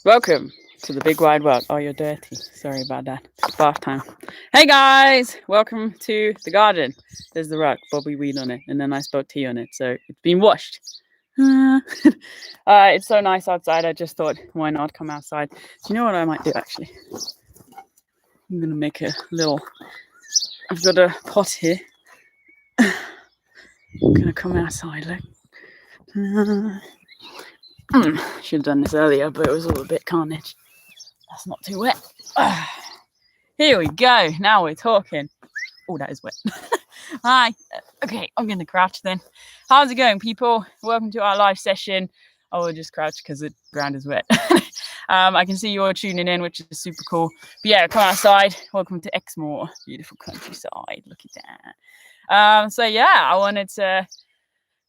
Welcome to the big wide world. Oh, you're dirty. Sorry about that. Bath time. Hey guys, welcome to the garden. There's the rug, Bobby weed on it, and then I spilled tea on it, so it's been washed. It's so nice outside. I just thought, why not come outside? Do you know what I might do actually? I'm gonna make a little. I've got a pot here. I'm gonna come outside. Look. Should have done this earlier, but it was all a bit carnage. That's not too wet. Here we go. Now we're talking. Oh, that is wet. Hi. Okay, I'm going to crouch then. How's it going, people? Welcome to our live session. I will just crouch because the ground is wet. I can see you all tuning in, which is super cool. But yeah, come outside. Welcome to Exmoor. Beautiful countryside. Look at that. So yeah, I wanted to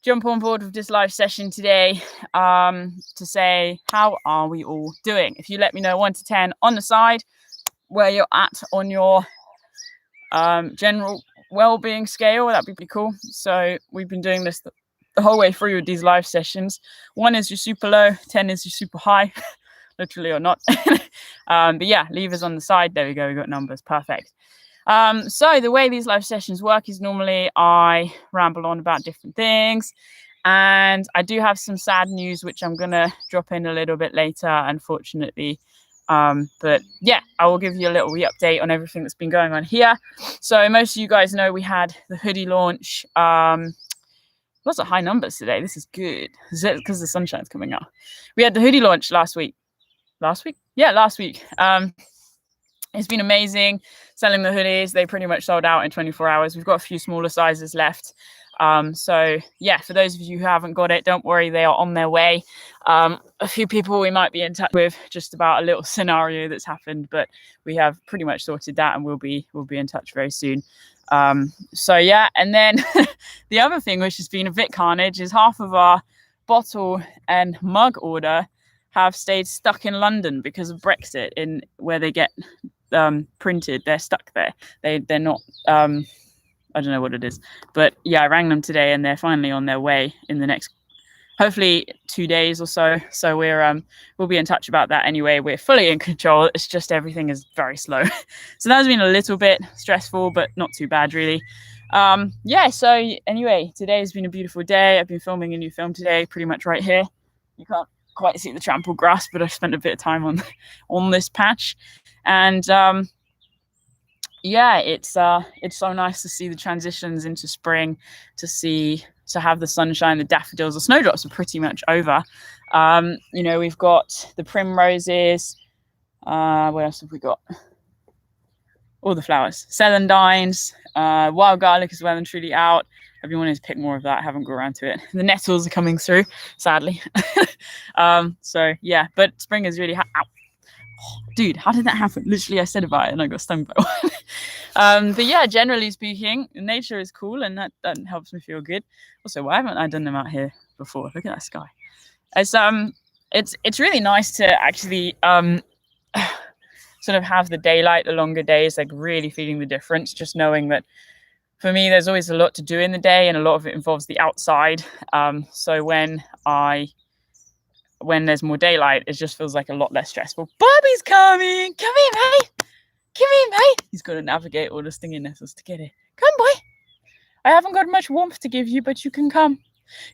jump on board with this live session today to say, how are we all doing? If you let me know 1 to 10 on the side where you're at on your general well-being scale, that'd be pretty cool. So we've been doing this the whole way through with these live sessions. 1 is your super low, 10 is your super high, literally or not. But yeah, levers on the side. There we go. We got numbers. Perfect. So the way these live sessions work is normally I ramble on about different things, and I do have some sad news, which I'm going to drop in a little bit later, unfortunately. But yeah, I will give you a little update on everything that's been going on here. So most of you guys know we had the hoodie launch. Lots of high numbers today. This is good. Is it because the sunshine's coming out? We had the hoodie launch last week. Last week? Yeah, last week. It's been amazing selling the hoodies. They pretty much sold out in 24 hours. We've got a few smaller sizes left. So yeah, for those of you who haven't got it, don't worry, they are on their way. A few people we might be in touch with just about a little scenario that's happened, but we have pretty much sorted that, and we'll be in touch very soon. So yeah, and then the other thing which has been a bit carnage is half of our bottle and mug order have stayed stuck in London because of Brexit, in where they get printed. They're stuck there. They're not I don't know what it is, but yeah, I rang them today and they're finally on their way in the next hopefully 2 days or so. So we'll be in touch about that anyway. We're fully in control. It's just everything is very slow. So that's been a little bit stressful, but not too bad really. Yeah, so anyway, today has been a beautiful day. I've been filming a new film today, pretty much right here. You can't quite see the trampled grass, but I've spent a bit of time on this patch, and yeah, it's so nice to see the transitions into spring, to have the sunshine, the daffodils, the snowdrops are pretty much over. You know, we've got the primroses. What else have we got? All the flowers, celandines, wild garlic is well and truly out. I've been wanting to pick more of that. I haven't got around to it. The nettles are coming through, sadly. So yeah, but spring is really dude, how did that happen? Literally, I said about it and I got stung by one. But yeah, generally speaking, nature is cool, and that helps me feel good. Also, why haven't I done them out here before? Look at that sky. It's really nice to actually sort of have the daylight, the longer days, like really feeling the difference. Just knowing that for me, there's always a lot to do in the day, and a lot of it involves the outside. So when there's more daylight, it just feels like a lot less stressful. Bobby's coming! Come here, mate! Come here, mate! He's got to navigate all the stinging nettles to get it. Come, boy! I haven't got much warmth to give you, but you can come.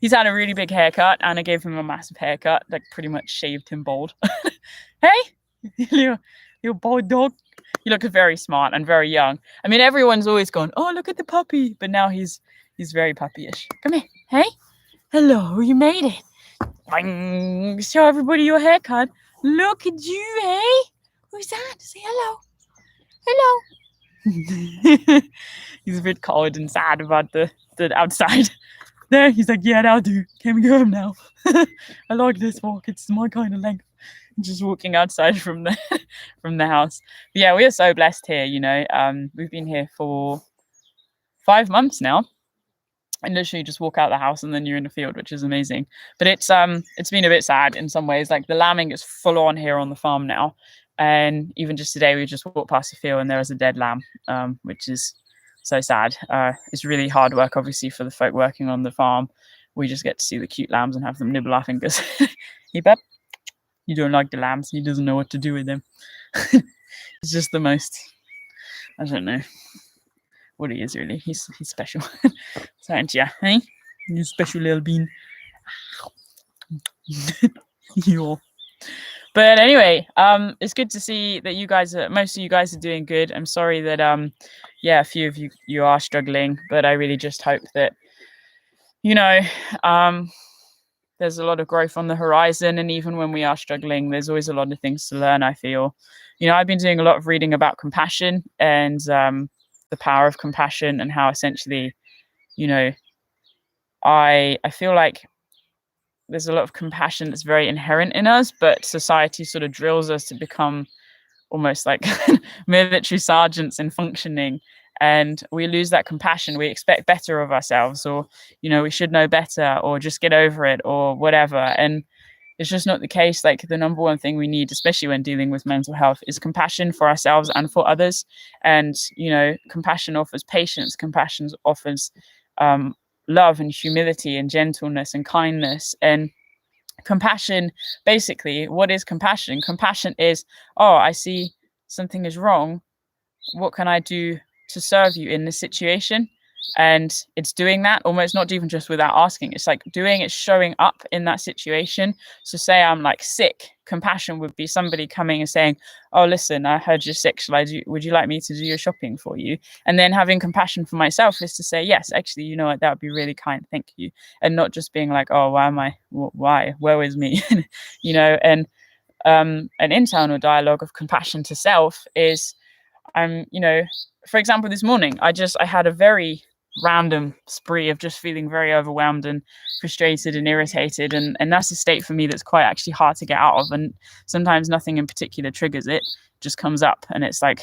He's had a really big haircut, and I gave him a massive haircut, like pretty much shaved him bald. Hey! Little boy dog. You look very smart and very young. I mean, everyone's always gone, oh, look at the puppy. But now he's very puppyish. Come here. Hey? Hello, you made it. Bang. Show everybody your haircut. Look at you, hey? Who's that? Say hello. Hello. He's a bit cold and sad about the outside. There, he's like, yeah, that'll do. Can we go home now? I like this walk. It's my kind of length. Just walking outside from the house. But yeah, we are so blessed here, you know. We've been here for 5 months now. And literally just walk out the house and then you're in the field, which is amazing. But it's been a bit sad in some ways. Like the lambing is full on here on the farm now. And even just today, we just walked past the field and there was a dead lamb, which is so sad. It's really hard work, obviously, for the folk working on the farm. We just get to see the cute lambs and have them nibble our fingers. Hey, bub. You don't like the lambs. He doesn't know what to do with them. He's just the most, I don't know what he is really. He's special. So, aren't you? Hey? You special little bean. You. But anyway, it's good to see that most of you guys are doing good. I'm sorry that a few of you are struggling, but I really just hope that, there's a lot of growth on the horizon, and even when we are struggling, there's always a lot of things to learn, I feel. I've been doing a lot of reading about compassion and the power of compassion, and how essentially, I feel like there's a lot of compassion that's very inherent in us, but society sort of drills us to become almost like military sergeants in functioning, and we lose that compassion. We expect better of ourselves, or we should know better, or just get over it, or whatever. And it's just not the case. Like, the number one thing we need, especially when dealing with mental health, is compassion for ourselves and for others. And compassion offers patience. Compassion offers love and humility and gentleness and kindness. And compassion, basically, what is compassion? Compassion is, I see something is wrong. What can I do to serve you in this situation? And it's doing that almost not even just without asking. It's like showing up in that situation. So say I'm like sick. Compassion would be somebody coming and saying, oh, listen, I heard you're sick. Would you like me to do your shopping for you? And then having compassion for myself is to say, yes, actually, you know what, that would be really kind. Thank you. And not just being like, oh, why? Woe is me. And an internal dialogue of compassion to self is, for example, this morning, I had a very random spree of just feeling very overwhelmed and frustrated and irritated, and that's a state for me that's quite actually hard to get out of. And sometimes nothing in particular triggers it, just comes up, and it's like,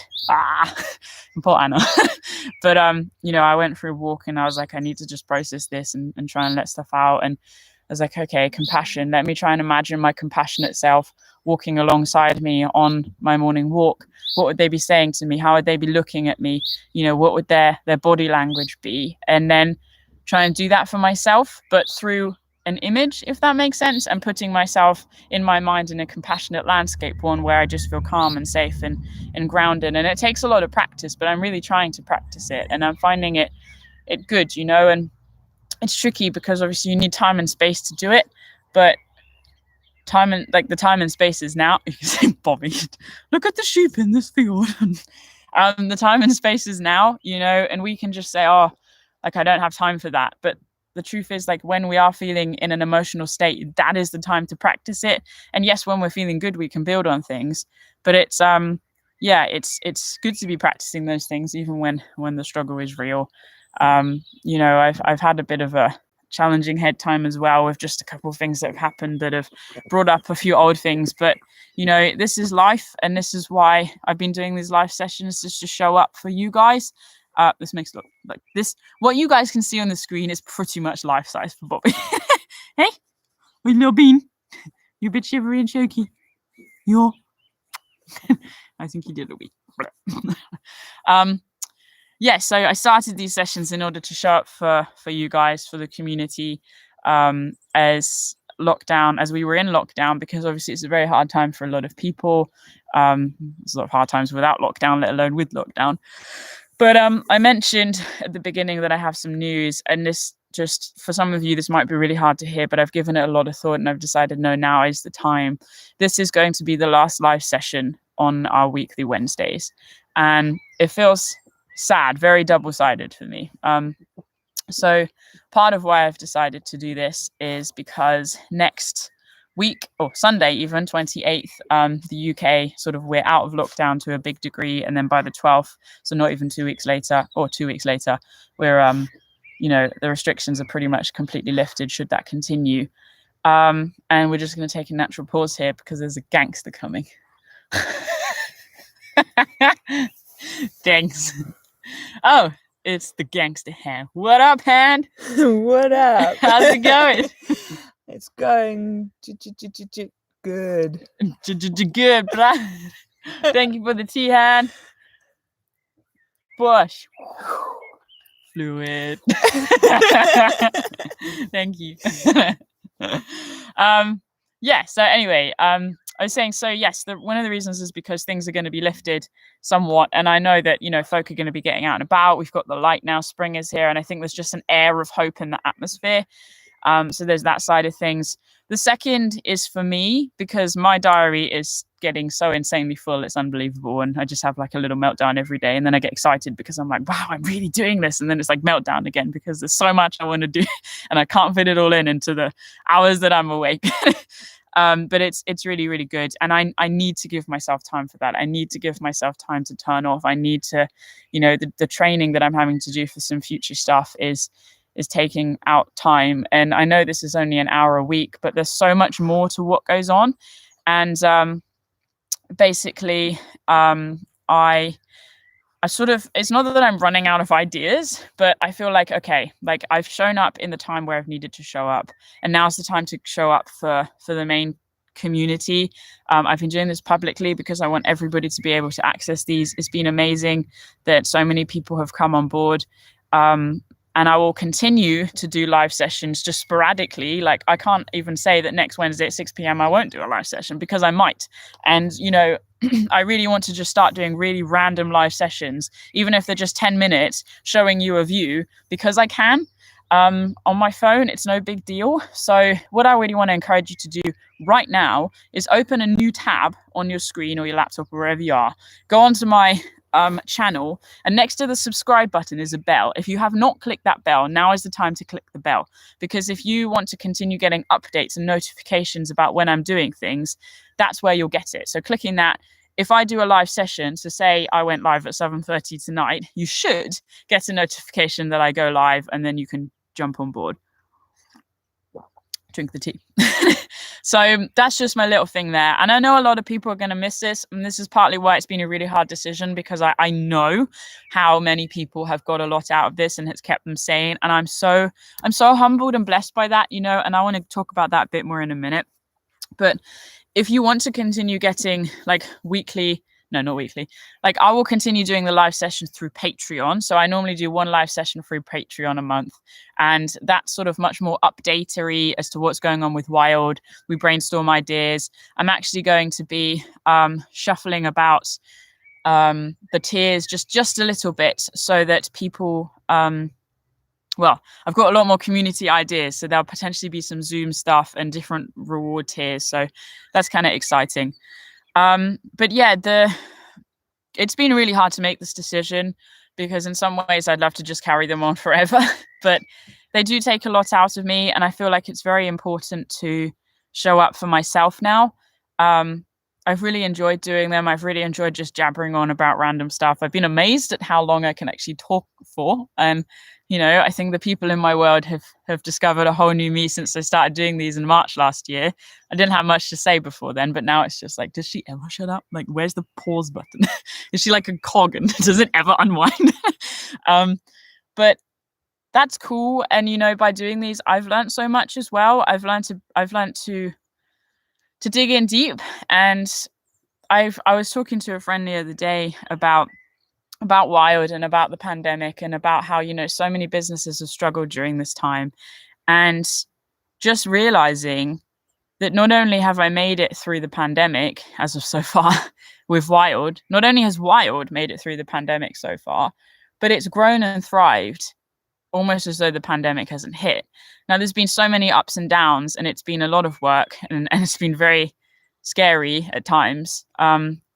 poor Anna. But I went for a walk, and I was like, I need to just process this and try and let stuff out. And I was like, okay, compassion. Let me try and imagine my compassionate self walking alongside me on my morning walk. What would they be saying to me? How would they be looking at me? What would their body language be? And then try and do that for myself, but through an image, if that makes sense, and putting myself in my mind in a compassionate landscape, one where I just feel calm and safe and grounded. And it takes a lot of practice, but I'm really trying to practice it, and I'm finding it good, and it's tricky because obviously you need time and space to do it, but the time and space is now. You can say, Bobby, look at the sheep in this field. The time and space is now, and we can just say, I don't have time for that. But the truth is, like, when we are feeling in an emotional state, that is the time to practice it. And yes, when we're feeling good, we can build on things. But it's it's good to be practicing those things even when the struggle is real. I've had a bit of a challenging head time as well, with just a couple of things that have happened that have brought up a few old things. But this is life, and this is why I've been doing these live sessions, just to show up for you guys. This makes it look like this. What you guys can see on the screen is pretty much life size for Bobby. Hey, with little bean, you a bit shivery and choky. You're I think he did a wee. So I started these sessions in order to show up for you guys, for the community, as we were in lockdown, because obviously it's a very hard time for a lot of people. There's a lot of hard times without lockdown, let alone with lockdown. But I mentioned at the beginning that I have some news, and this, just for some of you, this might be really hard to hear, but I've given it a lot of thought, and I've decided, no, now is the time. This is going to be the last live session on our weekly Wednesdays, and it feels sad, very double-sided for me. So part of why I've decided to do this is because next week, or Sunday even, 28th, the UK, we're out of lockdown to a big degree, and then by the 12th, so not even 2 weeks later, or 2 weeks later, we're the restrictions are pretty much completely lifted, should that continue. And we're just going to take a natural pause here because there's a gangster coming. Thanks. Oh, it's the Gangster Hand. What up, Hand? What up? How's it going? It's going good. Good, bruh. Thank you for the tea, Hand. Bush. Fluid. Thank you. So anyway, I was saying, so yes, one of the reasons is because things are going to be lifted somewhat. And I know that, folk are going to be getting out and about. We've got the light now, spring is here. And I think there's just an air of hope in the atmosphere. So there's that side of things. The second is for me, because my diary is getting so insanely full. It's unbelievable. And I just have like a little meltdown every day. And then I get excited because I'm like, wow, I'm really doing this. And then it's like meltdown again because there's so much I want to do and I can't fit it all into the hours that I'm awake. But it's really, really good. And I need to give myself time for that. I need to give myself time to turn off. I need to, the training that I'm having to do for some future stuff is taking out time. And I know this is only an hour a week, but there's so much more to what goes on. And basically, I sort of, it's not that I'm running out of ideas, but I feel like, okay, like I've shown up in the time where I've needed to show up. And now's the time to show up for the main community. I've been doing this publicly because I want everybody to be able to access these. It's been amazing that so many people have come on board. And I will continue to do live sessions just sporadically. Like I can't even say that next Wednesday at 6 p.m. I won't do a live session because I might. And, I really want to just start doing really random live sessions, even if they're just 10 minutes showing you a view, because I can. On my phone, it's no big deal. So what I really want to encourage you to do right now is open a new tab on your screen or your laptop or wherever you are. Go onto my channel, and next to the subscribe button is a bell. If you have not clicked that bell, now is the time to click the bell, because if you want to continue getting updates and notifications about when I'm doing things, that's where you'll get it. So clicking that, if I do a live session, so say I went live at 7:30 tonight, you should get a notification that I go live, and then you can jump on board. Drink the tea. So that's just my little thing there. And I know a lot of people are going to miss this. And this is partly why it's been a really hard decision, because I know how many people have got a lot out of this and it's kept them sane. And I'm so humbled and blessed by that, and I want to talk about that a bit more in a minute. But if you want to continue getting like not weekly, like I will continue doing the live sessions through Patreon. So I normally do one live session through Patreon a month, and that's sort of much more updatery as to what's going on with Wild. We brainstorm ideas. I'm actually going to be shuffling about the tiers just a little bit so that people I've got a lot more community ideas, so there'll potentially be some Zoom stuff and different reward tiers. So that's kind of exciting. But yeah, it's been really hard to make this decision, because in some ways I'd love to just carry them on forever, but they do take a lot out of me. And I feel like it's very important to show up for myself now. I've really enjoyed doing them. I've really enjoyed just jabbering on about random stuff. I've been amazed at how long I can actually talk for. And, I think the people in my world have discovered a whole new me since I started doing these in March last year. I didn't have much to say before then, but now it's just like, does she ever shut up? Like, where's the pause button? Is she like a cog and does it ever unwind? But that's cool. And, by doing these, I've learned so much as well. I've learned to dig in deep. And I was talking to a friend the other day about Wild and about the pandemic and about how, so many businesses have struggled during this time, and just realizing that not only have I made it through the pandemic as of so far with Wild, not only has Wild made it through the pandemic so far, but it's grown and thrived almost as though the pandemic hasn't hit. Now, there's been so many ups and downs, and it's been a lot of work, and it's been very scary at times.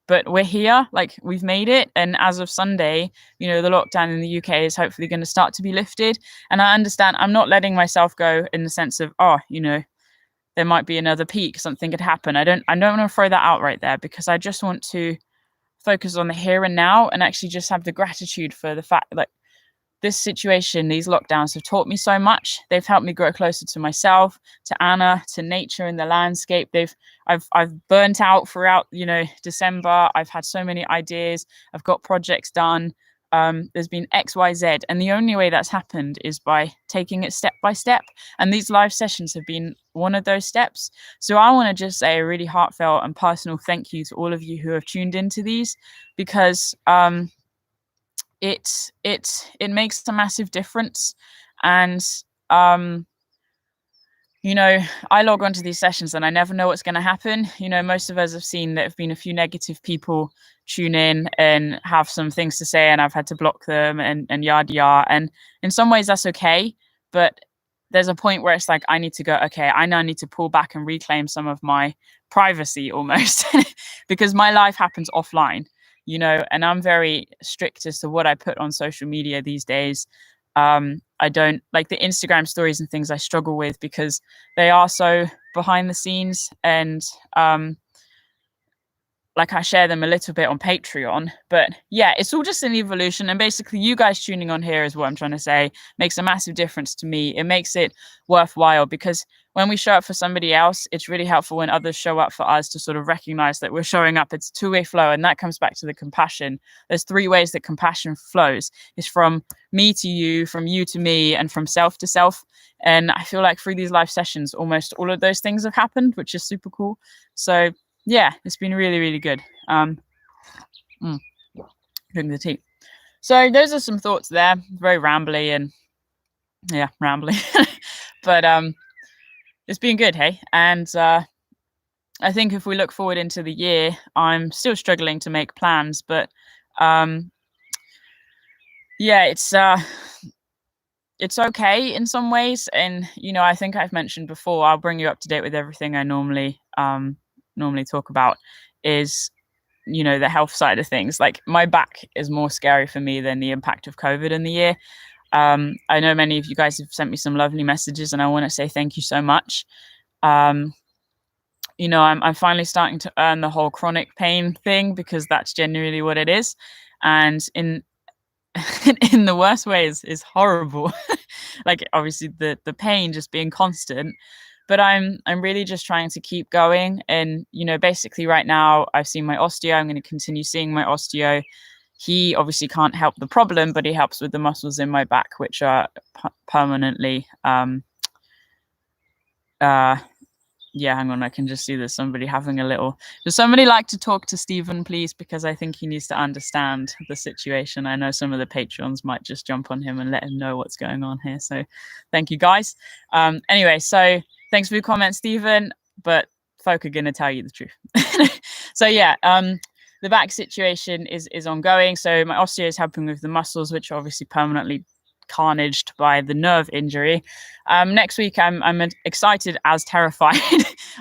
But we're here, like we've made it. And as of Sunday, the lockdown in the UK is hopefully going to start to be lifted. And I understand I'm not letting myself go in the sense of, there might be another peak, something could happen. I don't want to throw that out right there, because I just want to focus on the here and now and actually just have the gratitude for the fact that this situation, these lockdowns have taught me so much. They've helped me grow closer to myself, to Anna, to nature and the landscape. I've burnt out throughout, December. I've had so many ideas. I've got projects done. There's been X, Y, Z. And the only way that's happened is by taking it step by step. And these live sessions have been one of those steps. So I want to just say a really heartfelt and personal thank you to all of you who have tuned into these, because it makes a massive difference. And I log onto these sessions and I never know what's going to happen. Most of us have seen that have been a few negative people tune in and have some things to say, and I've had to block them and yada yada. And in some ways that's okay, but there's a point where it's like, I need to go, okay, I now need to pull back and reclaim some of my privacy almost because my life happens offline, and I'm very strict as to what I put on social media these days. I don't like the Instagram stories and things I struggle with because they are so behind the scenes, and like I share them a little bit on Patreon, but yeah, it's all just an evolution. And basically you guys tuning on here is what I'm trying to say makes a massive difference to me. It makes it worthwhile because when we show up for somebody else, it's really helpful when others show up for us to sort of recognize that we're showing up. It's a two-way flow. And that comes back to the compassion. There's 3 ways that compassion flows. It's from me to you, from you to me, and from self to self. And I feel like through these live sessions, almost all of those things have happened, which is super cool. So yeah, it's been really, really good. Drinking the tea. So those are some thoughts there. Very rambly and yeah, rambly. But it's been good, hey? And I think if we look forward into the year, I'm still struggling to make plans, but yeah, it's okay in some ways. And I think I've mentioned before, I'll bring you up to date with everything I normally talk about is the health side of things. Like my back is more scary for me than the impact of COVID in the year. I know many of you guys have sent me some lovely messages and I want to say thank you so much. I'm finally starting to earn the whole chronic pain thing because that's genuinely what it is, and in the worst ways is horrible. Like obviously the pain just being constant. But I'm really just trying to keep going. And, basically right now I've seen my osteo. I'm going to continue seeing my osteo. He obviously can't help the problem, but he helps with the muscles in my back, which are permanently, yeah, hang on. I can just see there's somebody having a little, does somebody like to talk to Stephen, please? Because I think he needs to understand the situation. I know some of the patrons might just jump on him and let him know what's going on here. So thank you guys. Anyway, so thanks for your comment, Stephen, but folk are going to tell you the truth. So yeah, the back situation is ongoing. So my osteo is helping with the muscles, which are obviously permanently carnaged by the nerve injury. Next week, I'm excited as terrified.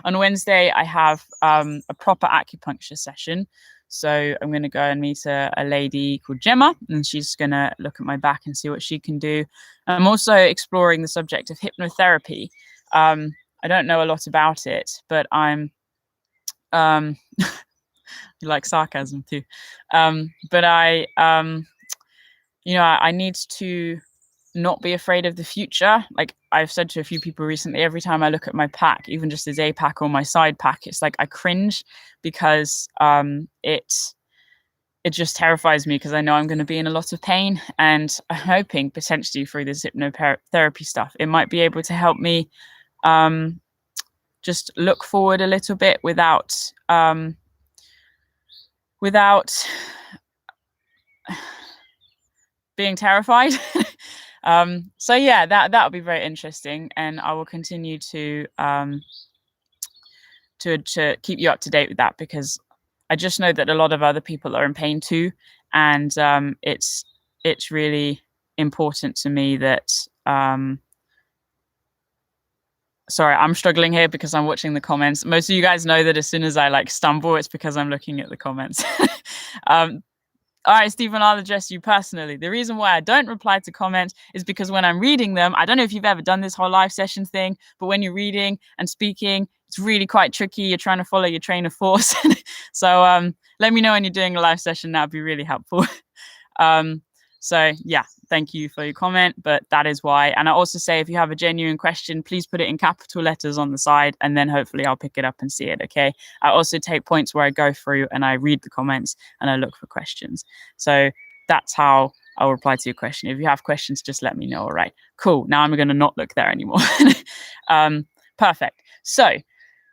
On Wednesday, I have a proper acupuncture session. So I'm going to go and meet a lady called Gemma, and she's going to look at my back and see what she can do. I'm also exploring the subject of hypnotherapy. I don't know a lot about it, but I'm you like sarcasm too. But I need to not be afraid of the future. Like I've said to a few people recently, every time I look at my pack, even just this A pack or my side pack, it's like I cringe because it just terrifies me because I know I'm going to be in a lot of pain. And I'm hoping potentially through this hypnotherapy stuff, it might be able to help me just look forward a little bit without being terrified. So yeah, that'll be very interesting, and I will continue to keep you up to date with that, because I just know that a lot of other people are in pain too, and it's really important to me that sorry, I'm struggling here because I'm watching the comments. Most of you guys know that as soon as I stumble, it's because I'm looking at the comments. All right, Stephen, I'll address you personally. The reason why I don't reply to comments is because when I'm reading them, I don't know if you've ever done this whole live session thing, but when you're reading and speaking, it's really quite tricky. You're trying to follow your train of thought. So let me know when you're doing a live session. That'd be really helpful. So yeah, thank you for your comment, but that is why. And I also say, if you have a genuine question, please put it in capital letters on the side, and then hopefully I'll pick it up and see it. Okay. I also take points where I go through and I read the comments and I look for questions. So that's how I'll reply to your question. If you have questions, just let me know. All right, cool. Now I'm going to not look there anymore. Perfect. So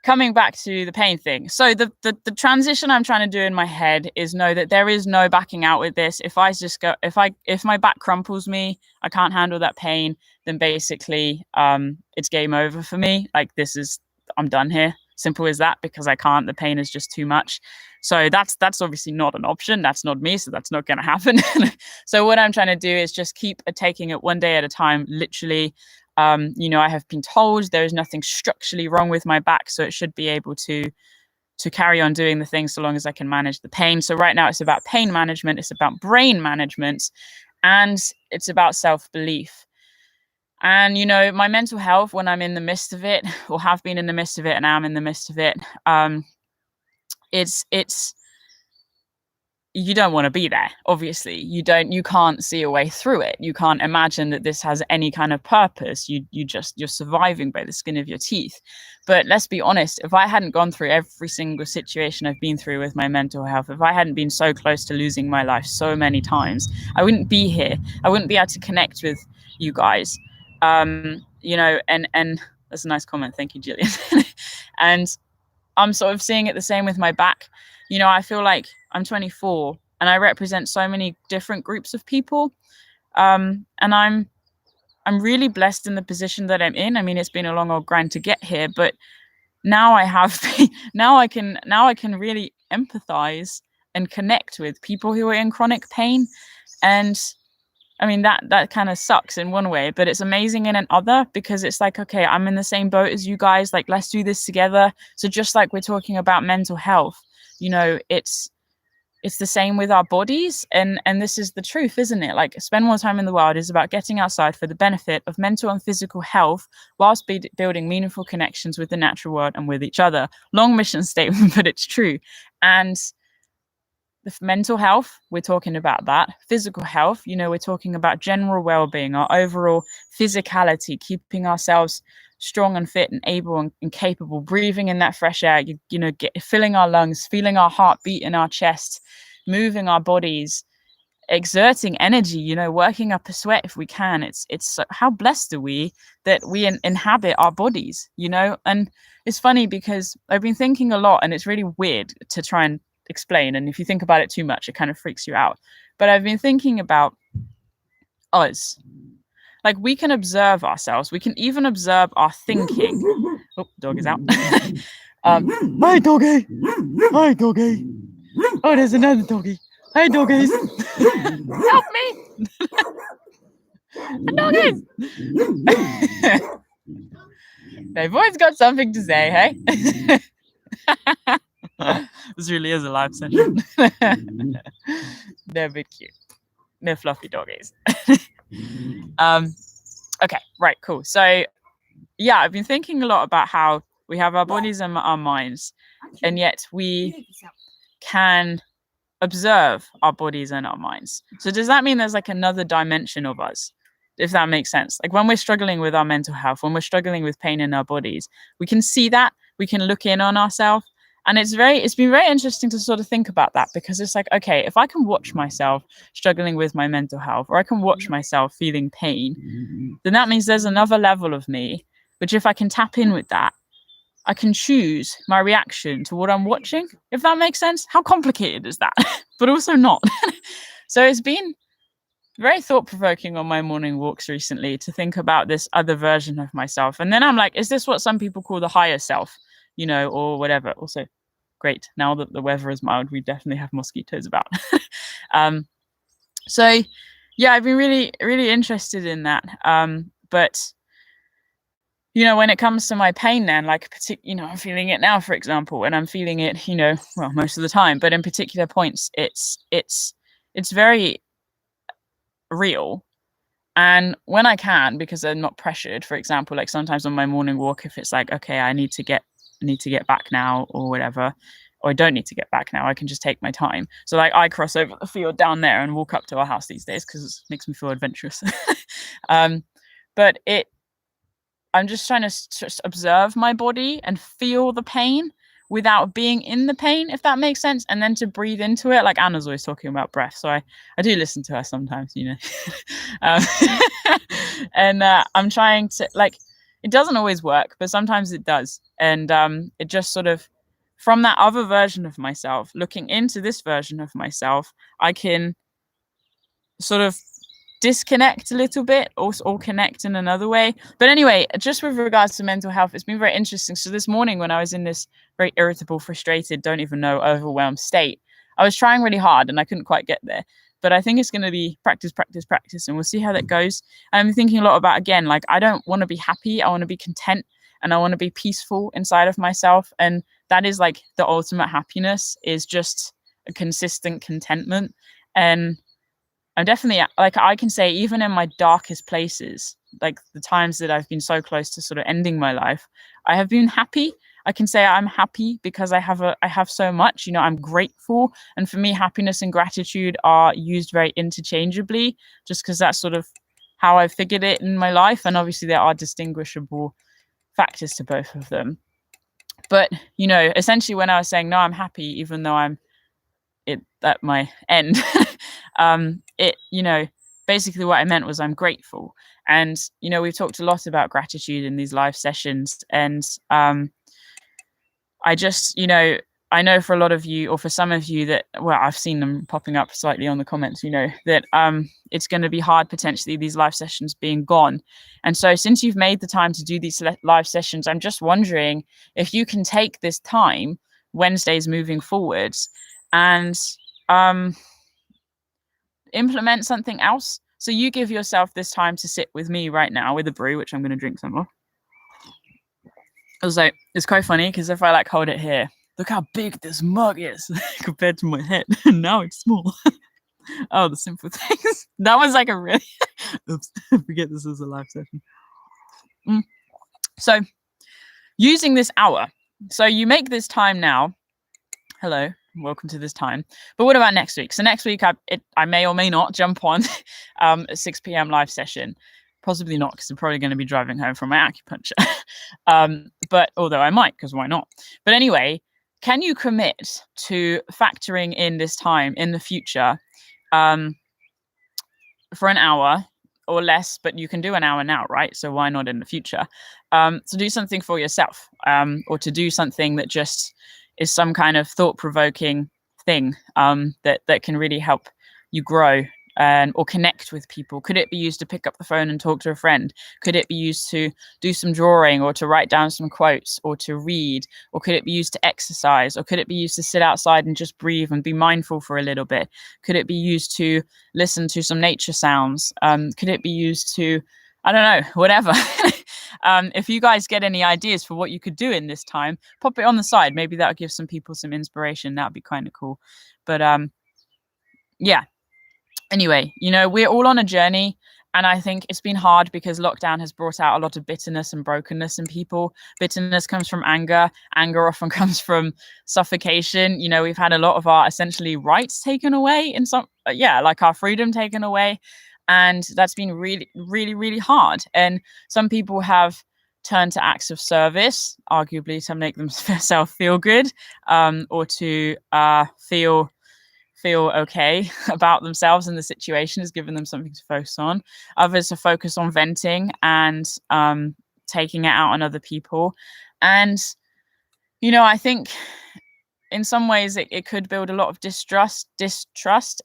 coming back to the pain thing. So the transition I'm trying to do in my head is know that there is no backing out with this. If I just go, if my back crumples me, I can't handle that pain, then basically it's game over for me. Like I'm done here. Simple as that, because I can't. The pain is just too much. So that's obviously not an option. That's not me. So that's not going to happen. So what I'm trying to do is just keep taking it one day at a time. Literally, I have been told there is nothing structurally wrong with my back, so it should be able to carry on doing the things so long as I can manage the pain. So right now it's about pain management, it's about brain management, and it's about self-belief. And, my mental health, when I'm in the midst of it, or have been in the midst of it, and am in the midst of it, it's you don't want to be there. Obviously, you can't see a way through it. You can't imagine that this has any kind of purpose. You're surviving by the skin of your teeth. But let's be honest, if I hadn't gone through every single situation I've been through with my mental health, if I hadn't been so close to losing my life so many times, I wouldn't be here. I wouldn't be able to connect with you guys. And that's a nice comment. Thank you, Gillian. And I'm sort of seeing it the same with my back. I feel like I'm 24 and I represent so many different groups of people. And I'm really blessed in the position that I'm in. I mean, it's been a long old grind to get here, but now now I can really empathize and connect with people who are in chronic pain. And I mean, that kind of sucks in one way, but it's amazing in another, because it's like, okay, I'm in the same boat as you guys. Like, let's do this together. So just like we're talking about mental health, it's the same with our bodies. And this is the truth, isn't it? Like, spend more time in the wild is about getting outside for the benefit of mental and physical health, whilst building meaningful connections with the natural world and with each other. Long mission statement, but it's true. And the mental health, we're talking about that. Physical health, we're talking about general well-being, our overall physicality, keeping ourselves strong and fit and able and capable, breathing in that fresh air, filling our lungs, feeling our heartbeat in our chest, moving our bodies, exerting energy, working up a sweat if we can. It's how blessed are we that we inhabit our bodies, and it's funny because I've been thinking a lot, and it's really weird to try and explain, and if you think about it too much, it kind of freaks you out. But I've been thinking about us. Like, we can observe ourselves. We can even observe our thinking. Oh, dog is out. Hi, doggy. Hi, doggy. Oh, there's another doggy. Hi, doggies. Help me. Doggies. They've always got something to say, hey? This really is a live session. They're a bit cute. They're fluffy doggies. Okay, right, cool. So yeah, I've been thinking a lot about how we have our bodies and our minds, and yet we can observe our bodies and our minds. So does that mean there's like another dimension of us, if that makes sense? Like, when we're struggling with our mental health, when we're struggling with pain in our bodies, we can see that, we can look in on ourselves. And it's been very interesting to sort of think about that, because it's like, okay, if I can watch myself struggling with my mental health, or I can watch myself feeling pain, then that means there's another level of me, which if I can tap in with that, I can choose my reaction to what I'm watching, if that makes sense. How complicated is that? But also not. So it's been very thought-provoking on my morning walks recently to think about this other version of myself. And then I'm like, is this what some people call the higher self? Or whatever. Also, great. Now that the weather is mild, we definitely have mosquitoes about. So yeah, I've been really, really interested in that. But when it comes to my pain, then, like, I'm feeling it now, for example, and I'm feeling it, well, most of the time, but in particular points, it's very real. And when I can, because I'm not pressured, for example, like sometimes on my morning walk, if it's like, okay, I need to get back now, or whatever, or I don't need to get back now, I can just take my time. So like, I cross over the field down there and walk up to our house these days because it makes me feel adventurous. But I'm just trying to just observe my body and feel the pain without being in the pain, if that makes sense, and then to breathe into it. Like, Anna's always talking about breath, so I do listen to her sometimes, and I'm trying to, like, it doesn't always work, but sometimes it does. And it just sort of, from that other version of myself, looking into this version of myself, I can sort of disconnect a little bit or connect in another way. But anyway, just with regards to mental health, it's been very interesting. So this morning when I was in this very irritable, frustrated, don't even know, overwhelmed state, I was trying really hard and I couldn't quite get there. But I think it's going to be practice, practice, practice, and we'll see how that goes. I'm thinking a lot about, again, like, I don't want to be happy. I want to be content, and I want to be peaceful inside of myself. And that is like the ultimate happiness, is just a consistent contentment. And I'm definitely, like, I can say, even in my darkest places, like the times that I've been so close to sort of ending my life, I have been happy. I can say I'm happy because I have so much, you know, I'm grateful. And for me, happiness and gratitude are used very interchangeably, just because that's sort of how I figured it in my life. And obviously there are distinguishable factors to both of them. But, you know, essentially when I was saying, no, I'm happy, even though I'm at my end, it, you know, basically what I meant was I'm grateful. And, you know, we've talked a lot about gratitude in these live sessions. And I just, you know, I know for a lot of you, or for some of you that, well, I've seen them popping up slightly on the comments, you know, that it's going to be hard potentially, these live sessions being gone. And so since you've made the time to do these live sessions, I'm just wondering if you can take this time, Wednesdays moving forwards, and implement something else. So you give yourself this time to sit with me right now with a brew, which I'm going to drink some of. Also, it's quite funny because if I like hold it here, look how big this mug is compared to my head. Now it's small. Oh, the simple things. That was like a really, oops, I forget this is a live session. So using this hour, so you make this time now. Hello, welcome to this time. But what about next week? So next week, I may or may not jump on a 6 p.m. live session. Possibly not, because I'm probably going to be driving home from my acupuncture. But although I might, because why not? But anyway, can you commit to factoring in this time in the future for an hour or less? But you can do an hour now, right? So why not in the future? To do something for yourself, or to do something that just is some kind of thought-provoking thing that can really help you grow or connect with people. Could it be used to pick up the phone and talk to a friend? Could it be used to do some drawing, or to write down some quotes, or to read? Or could it be used to exercise? Or could it be used to sit outside and just breathe and be mindful for a little bit? Could it be used to listen to some nature sounds? Could it be used to, I don't know, whatever. If you guys get any ideas for what you could do in this time, pop it on the side. Maybe that'll give some people some inspiration. That'd be kind of cool. But yeah. Anyway, you know, we're all on a journey, and I think it's been hard because lockdown has brought out a lot of bitterness and brokenness in people. Bitterness comes from anger. Anger often comes from suffocation. You know, we've had a lot of our essentially rights taken away in some, like our freedom taken away. And that's been really, really, really hard. And some people have turned to acts of service, arguably to make themselves feel good, or to feel okay about themselves and the situation, has given them something to focus on. Others to focus on venting and taking it out on other people. And, you know, I think in some ways it could build a lot of distrust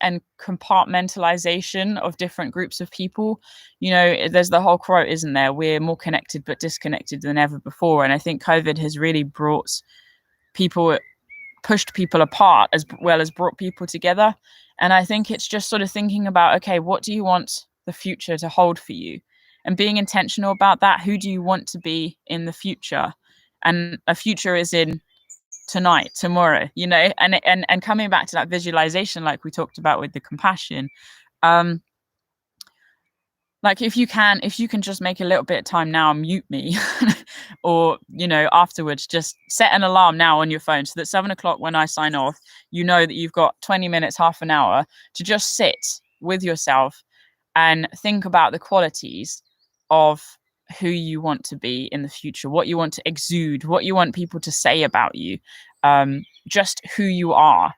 and compartmentalization of different groups of people. You know, there's the whole quote, isn't there? We're more connected but disconnected than ever before. And I think COVID has really pushed people apart as well as brought people together. And I think it's just sort of thinking about, okay, what do you want the future to hold for you? And being intentional about that. Who do you want to be in the future? And a future is in tonight, tomorrow, you know, and coming back to that visualization, like we talked about with the compassion, like if you can just make a little bit of time now and mute me, or, you know, afterwards, just set an alarm now on your phone so that 7 o'clock when I sign off, you know that you've got 20 minutes, half an hour to just sit with yourself and think about the qualities of who you want to be in the future, what you want to exude, what you want people to say about you, just who you are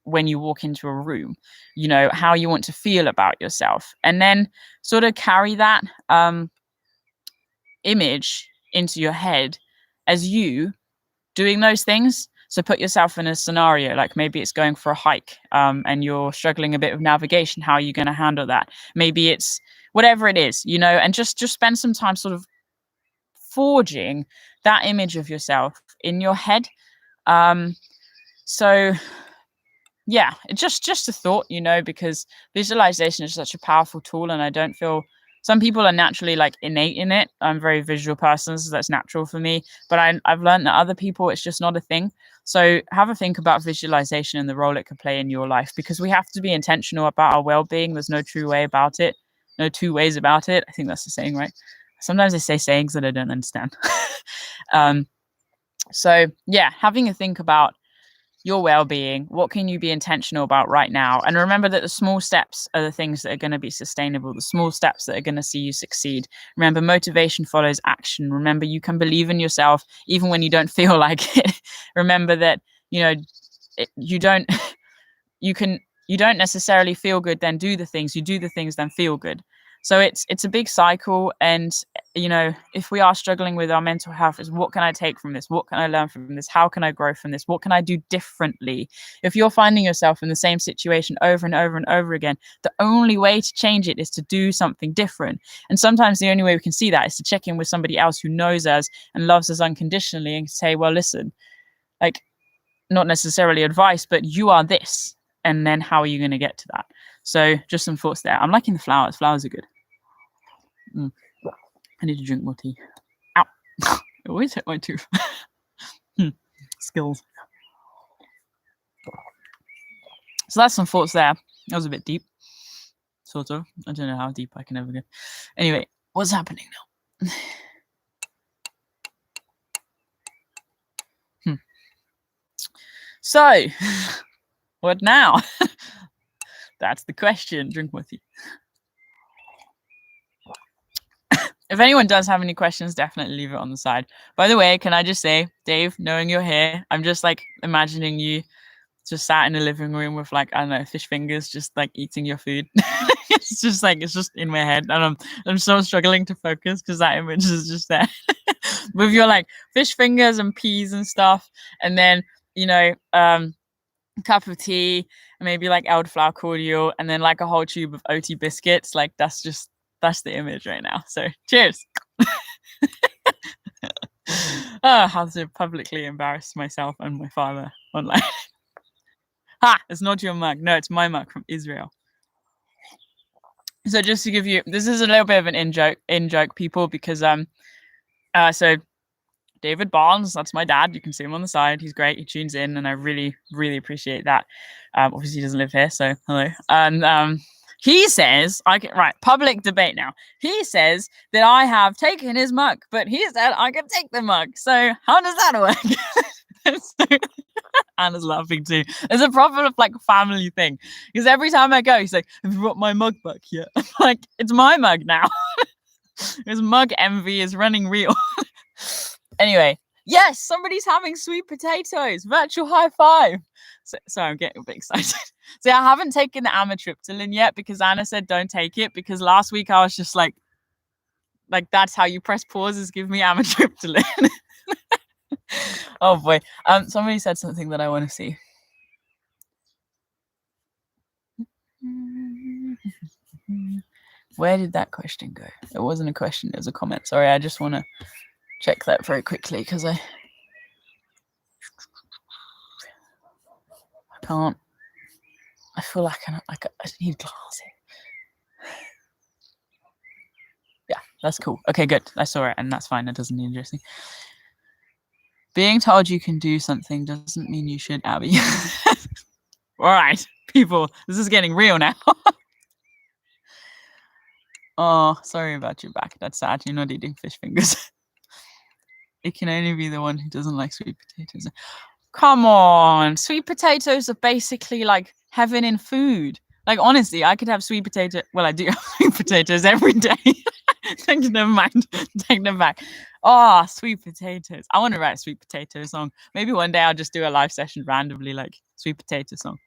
when you walk into a room, you know, how you want to feel about yourself, and then sort of carry that image into your head as you doing those things. So put yourself in a scenario, like maybe it's going for a hike, and you're struggling a bit with navigation. How are you going to handle that? Maybe it's whatever it is, and just spend some time sort of forging that image of yourself in your head. So yeah, it's just a thought, because visualization is such a powerful tool, and I don't feel some people are naturally like innate in it. I'm a very visual person, so that's natural for me. But I've learned that other people, it's just not a thing. So have a think about visualization and the role it could play in your life, because we have to be intentional about our well-being. There's no true way about it, no two ways about it. I think that's the saying, right? Sometimes I say sayings that I don't understand. So yeah, having a think about your well-being, what can you be intentional about right now? And remember that the small steps are the things that are going to be sustainable, the small steps that are going to see you succeed. Remember, motivation follows action. Remember, you can believe in yourself even when you don't feel like it. Remember that you don't necessarily feel good then do the things, you do the things then feel good. So it's a big cycle. And if we are struggling with our mental health, is what can I take from this? What can I learn from this? How can I grow from this? What can I do differently? If you're finding yourself in the same situation over and over and over again, the only way to change it is to do something different. And sometimes the only way we can see that is to check in with somebody else who knows us and loves us unconditionally and say, well, listen, like, not necessarily advice, but you are this. And then how are you going to get to that? So just some thoughts there. I'm liking the flowers. Flowers are good. I need to drink more tea. Ow. I always hit my tooth. Skills. So that's some thoughts there. That was a bit deep. Sort of. I don't know how deep I can ever go. Anyway, what's happening now? So, what now? That's the question. Drink more tea. If anyone does have any questions, definitely leave it on the side. By the way, can I just say, Dave, knowing you're here, I'm just like imagining you just sat in a living room with like, I don't know, fish fingers, just like eating your food. It's just in my head. And I'm so struggling to focus because that image is just there. With your like fish fingers and peas and stuff. And then, cup of tea, and maybe like elderflower cordial, and then like a whole tube of OT biscuits. Like that's the image right now. So cheers. I have to publicly embarrass myself and my father online. Ha! It's not your mug. No, it's my mug from Israel. So just to give you, this is a little bit of an in joke, people, because so David Barnes, that's my dad. You can see him on the side. He's great. He tunes in, and I really, really appreciate that. Obviously, he doesn't live here, so hello. And he says, public debate now. He says that I have taken his mug, but he said I can take the mug. So how does that work? Anna's laughing too. It's a proper like family thing, because every time I go, he's like, "Have you brought my mug back yet?" I'm like, it's my mug now. His mug envy is running real. Anyway, yes, somebody's having sweet potatoes. Virtual high five. So I'm getting a bit excited. So I haven't taken the amitriptyline yet because Anna said don't take it, because last week I was just like that's how you press pause, is give me amitriptyline. Oh boy. Somebody said something that I want to see. Where did that question go? It wasn't a question, it was a comment. Sorry, I just want to check that very quickly because I can't. I feel like I need glasses. Yeah, that's cool. Okay, good. I saw it, and that's fine. That doesn't need addressing. Being told you can do something doesn't mean you should, Abbie. All right, people, this is getting real now. Oh, sorry about your back. That's sad. You're not eating fish fingers. It can only be the one who doesn't like sweet potatoes. Come on. Sweet potatoes are basically like heaven in food. Like, honestly, I could have sweet potato. Well, I do have sweet potatoes every day. Never mind. Take them back. Oh, sweet potatoes. I want to write a sweet potato song. Maybe one day I'll just do a live session randomly, like sweet potato song.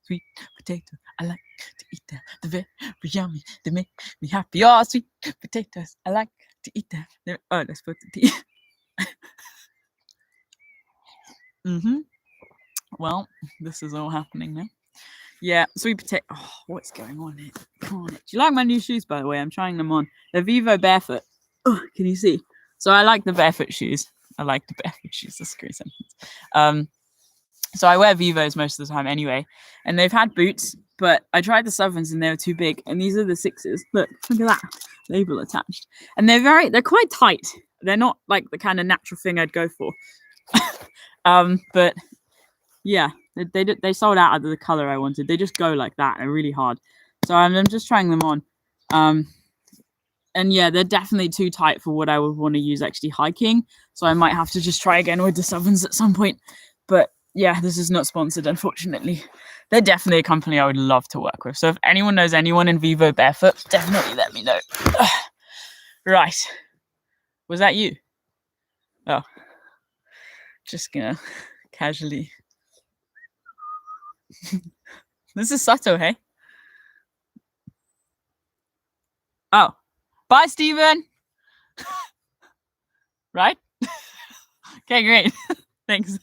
Sweet potato, I like to eat them. They're very yummy. They make me happy. Oh, sweet potatoes, I like to eat them. Oh, let's put the tea. well, this is all happening now. Yeah, sweet potato. Oh, what's going on here? Carnage. Do you like my new shoes, by the way? I'm trying them on. They're Vivo barefoot. Oh, can you see? So I like the barefoot shoes. I like the barefoot shoes. That's a great sentence. So I wear Vivos most of the time anyway. And they've had boots, but I tried the Southerns and they were too big. And these are the 6s. Look at that label attached. And they're quite tight. They're not like the kind of natural thing I'd go for. But yeah, they sold out of the color I wanted. They just go like that. They're really hard. So I'm just trying them on. And yeah, they're definitely too tight for what I would want to use actually hiking. So I might have to just try again with the Southerns at some point. But yeah, this is not sponsored, unfortunately. They're definitely a company I would love to work with. So if anyone knows anyone in Vivo barefoot, definitely let me know. Right. Was that you? Oh. Just gonna casually. This is Sato, hey? Oh. Bye, Stephen. Right? Okay, great. Thanks.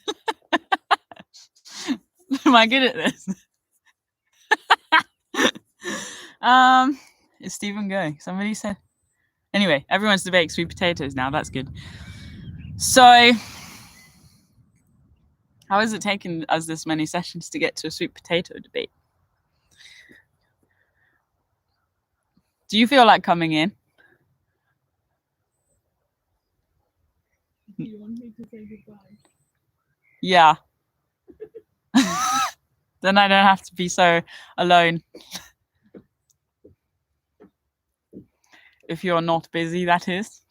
Am I good at this? Is Stephen going? Somebody said. Anyway, everyone's to bake sweet potatoes now. That's good. So, how has it taken us this many sessions to get to a sweet potato debate? Do you feel like coming in? Do you want me to say goodbye? Yeah. Then I don't have to be so alone. If you're not busy, that is.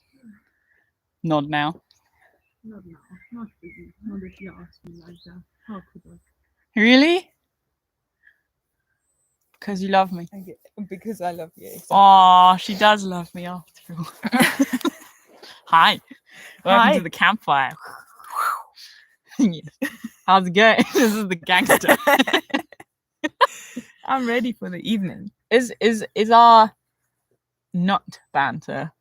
Not now. Not now. Not busy. Not if you ask me like that. How could I? Really? Because you love me. Because I love you. Exactly. Oh, she does love me after all. Hi. Welcome to the campfire. How's it going? This is the gangster. I'm ready for the evening. Is our nut banter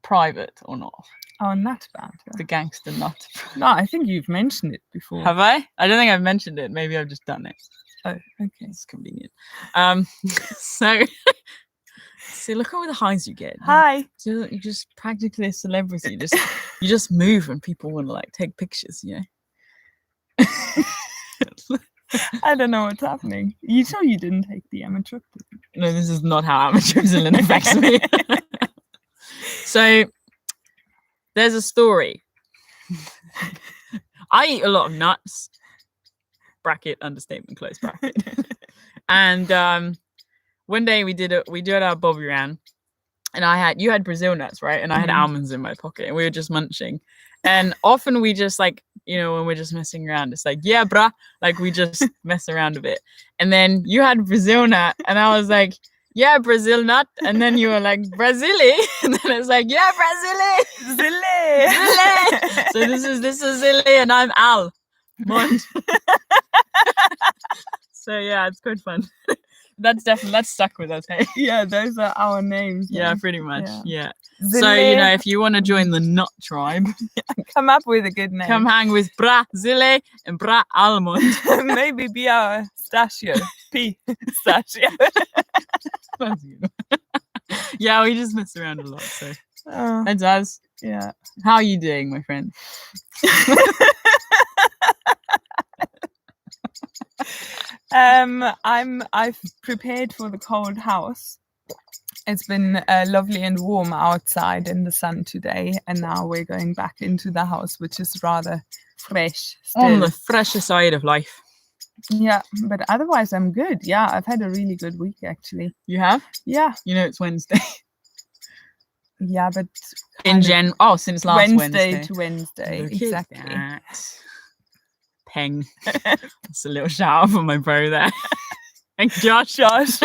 private or not? Our nut banter. The gangster nut. No, I think you've mentioned it before. Have I? I don't think I've mentioned it. Maybe I've just done it. Oh, okay. It's convenient. So look at all the highs you get. Hi. So you're just practically a celebrity. You just move when people want to like take pictures, you know. I don't know what's happening. You sure you didn't take the amateur? No, this is not how amateurism affects me. So there's a story. I eat a lot of nuts. Bracket, understatement, close bracket. And one day we did our Bobby Ran, and you had Brazil nuts, right? And I had almonds in my pocket, and we were just munching. And often we just like, you know, when we're just messing around, it's like, yeah, bruh, like we just mess around a bit. And then you had Brazil nut, and I was like, yeah, Brazil nut. And then you were like, Brazili. And then it's like, yeah, Brazili. Zili. So this is Zili, and I'm Al. Mont. So yeah, it's quite fun. That's stuck with us, hey? Yeah, those are our names. Yeah, pretty much. Yeah. Zili. So, you know, if you want to join the nut tribe, come up with a good name. Come hang with Brazili and Bra Almond. Maybe be our Stachio. Pistachio. Yeah, we just mess around a lot, so it does. Yeah. How are you doing, my friend? I've prepared for the cold house. It's been lovely and warm outside in the sun today, and now we're going back into the house, which is rather fresh still. On the fresher side of life. Yeah, but otherwise I'm good. Yeah, I've had a really good week actually. You have? Yeah. You know it's Wednesday. Yeah, but since last Wednesday to Wednesday. Look exactly. At that. Peng. That's a little shout out for my bro there. Thank you, Josh.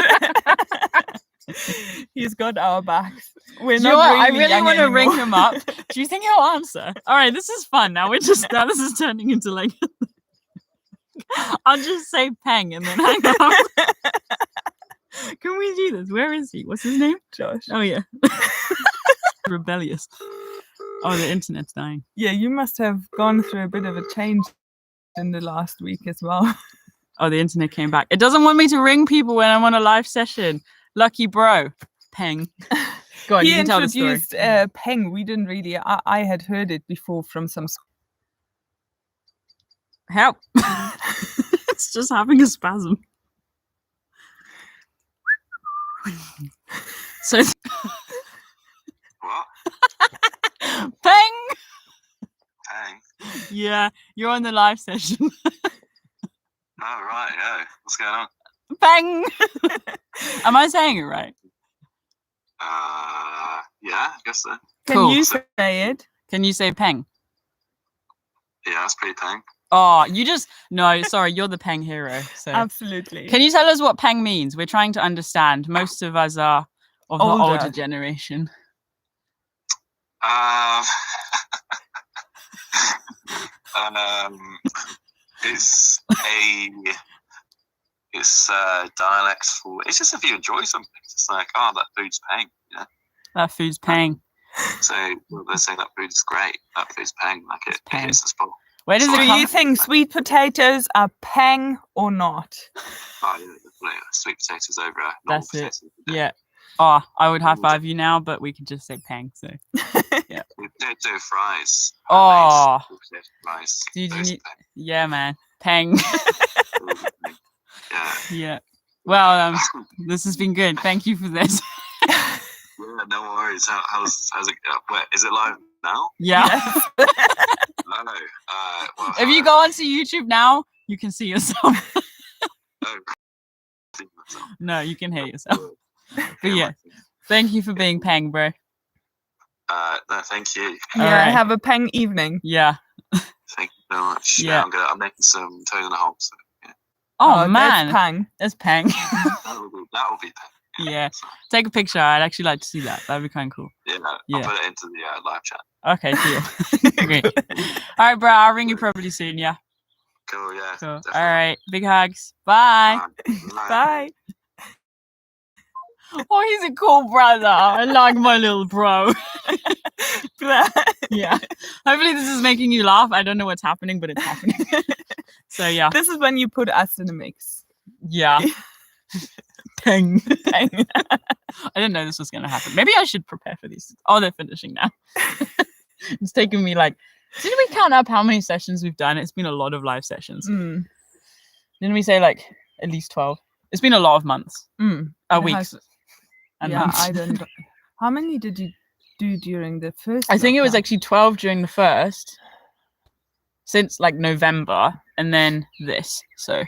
He's got our backs. We're Do not you know what? I really really young want to anymore. ring him up. Do you think he'll answer? All right, this is fun. Now this is turning into like. I'll just say Peng and then hang up. Can we do this? Where is he? What's his name? Josh. Oh yeah. Rebellious. Oh, the internet's dying. Yeah, you must have gone through a bit of a change in the last week as well. Oh, the internet came back. It doesn't want me to ring people when I'm on a live session. Lucky bro. Peng. Go on, He you can tell the story. introduced Peng. We didn't really. I had heard it before from some. Help. It's just having a spasm. So What? Peng. Peng? Yeah, you're on the live session. Oh, right, yeah. What's going on? Peng. Am I saying it right? Yeah, I guess so. Can Cool. you say it? Can you say Peng? Yeah, that's pretty Peng. Oh, you just no. Sorry, you're the Peng hero. So Absolutely. can you tell us what Peng means? We're trying to understand. Most of us are of the Older. older generation. It's dialect for. It's just if you enjoy something, it's just like, oh, that food's Peng. Yeah. That food's Peng. So they're saying that food's great. That food's Peng. Like it Peng. hits the spot. Where does So it Do come you think sweet potatoes are Peng or not? Oh, yeah, definitely. Sweet potatoes over normal That's it. potatoes. Yeah. Oh, I would high five you now, but we could just say Peng. So Potato fries. Oh. Potato fries. Dude, you Those are need- yeah, man. Peng. Peng. Yeah. Yeah. Well, this has been good. Thank you for this. Yeah, no worries. How's it? Wait, is it live now? Yeah. No. If you go onto YouTube now, you can see yourself. No, you can hear yourself. But yeah, thank you for being Peng, bro. No, thank you. Yeah, Alright. have a Peng evening. Yeah. Thank you very much. Yeah. I'm making some toes in a hole. So Oh, man, That's Peng. that's Peng. that will be Peng. Yeah. Take a picture. I'd actually like to see that. That'd be kind of cool. Yeah. Yeah. I'll put it into the live chat. Okay, cool. Great. All right, bro. I'll ring you probably soon. Yeah. Cool. Yeah. Cool. All definitely. right. Big hugs. Bye. Bye. Bye. Oh, he's a cool brother. I like my little bro. Yeah. Hopefully this is making you laugh. I don't know what's happening, but it's happening. So yeah. This is when you put us in a mix. Yeah. Peng. Peng. I didn't know this was going to happen. Maybe I should prepare for these. Oh, they're finishing now. It's taken me like, didn't we count up how many sessions we've done? It's been a lot of live sessions. Mm. Didn't we say like at least 12? It's been a lot of months. Mm. It Weeks. has- And yeah, months. I don't. How many did you do during the first? I think it was lockdown? actually 12 during the first, since like November, and then this. So